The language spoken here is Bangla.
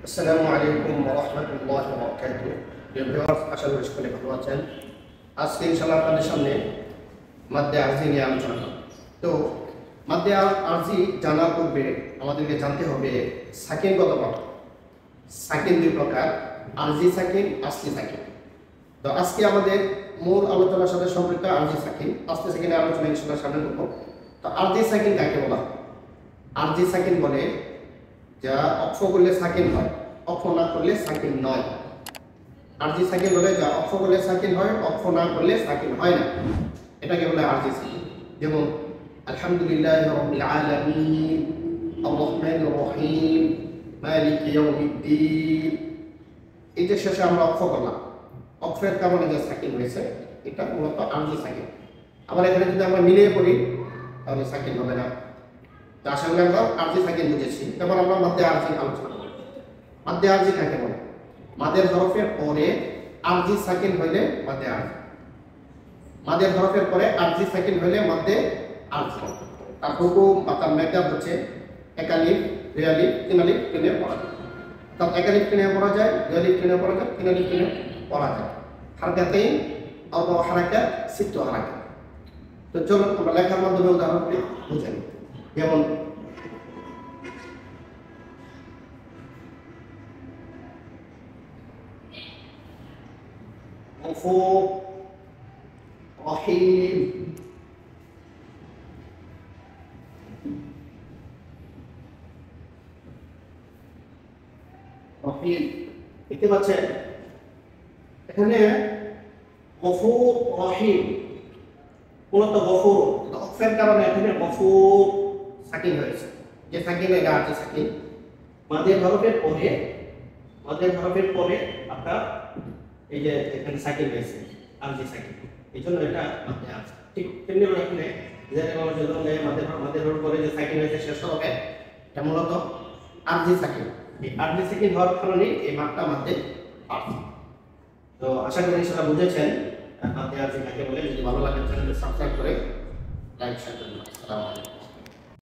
আসসালামু আলাইকুম ওয়া রাহমাতুল্লাহি ওয়া বারাকাতুহু। প্রিয় ভিউয়ার্স, আশা করি সকলে ভালো আছেন। আজকে ইনশাআল্লাহ আপনাদের সামনে মাদ্দে আরজি নিয়ে আলোচনা করব। তো মাদ্দে আরজি জানার পূর্বে আমাদেরকে জানতে হবে সাকিন কত প্রকার। সাকিন দুই প্রকার, আরজি সাকিন, আসলি সাকিন। তো আজকে আমাদের মূল আলোচনার সাথে সম্পৃক্ত আরজি সাকিন। আসলি সাকিনের আলোচনা ইনশাআল্লাহ সামনে করব। তো আরজি সাকিন কাকে বলা হয়? আরজি সাকিন বলে যা অক্ষ করলে সাকিন হয়, অক্ষ না করলে সাকিন নয়। আরজি সাকিন বলে যা অক্ষ করলে সাকিন হয়, অক্ষ না করলে সাকিন হয় না, এটাকে বলে আরজি সাকিন। যেমন আলহামদুলিল্লাহি রাব্বিল আলামিন, আর রহমানির রহিম, মালিকি ইয়াউমিদ্দিন। এই যে শেষে আমরা অক্ষ করলাম, অক্ষের কারণে যে সাকিন হয়েছে এটা মূলত আরজি সাকিন। আবার এখানে যদি আমরা মিলিয়ে পড়ি তাহলে সাকিন হবে না। তো আশা করি আমরা আরজি সাকিন বুঝেছি। এবার আমরা মাদ্দে আরজি আলোচনা করব। মাদ্দে আরজি কাকে বলে? মাদের হরফের পরে আরজি সাকিন হইলে মাদ্দে আরজি। মাদের হরফের পরে আরজি সাকিন হইলে মাদ্দে আরজি। তার হুকুম বা তার মেথড হচ্ছে একালিফ, দুই আলিফ, তিন আলিফ টেনে পড়া যায়। অর্থাৎ একালিফ টেনে পড়া যায়, দুই আলিফ টেনে পড়া যায়, তিন আলিফ টেনে পড়া যায়। হারকাতেই আরবা হারাকাত, সিত্তু হারাকাত। তো চলুন আমরা লেখার মাধ্যমে উদাহরণটি বুঝে নিই। যেমন গফুর, রহিম, রহিম। দেখতে পাচ্ছেন এখানে গফুর, রহিম, মূলত গফুর অক্ষের কারণে এখানে গফুর সাকিন হয়েছে। যে সাকিন এটা আরজি সাকিন। মাদের হরফের পরে আপনার এই যে এখানে সাকিন হয়েছে, আরজি সাকিন, এই জন্য এটা মাদ্দে আরজি। ঠিক তেমনি এখানে মাদের হরফের পরে যে সাকিন হয়েছে শেষ হবে, এটা মূলত আরজি সাকিন। এই আরজি সাকিন হওয়ার কারণে এই মাদটা মাদ্দে আরজি। তো আশা করি সেটা বুঝেছেন মাদ্দে আরজি কাকে বলে। যদি ভালো লাগে চ্যানেলটি সাবস্ক্রাইব করে লাইক শেয়ার করুন। আসসালামু আলাইকুম।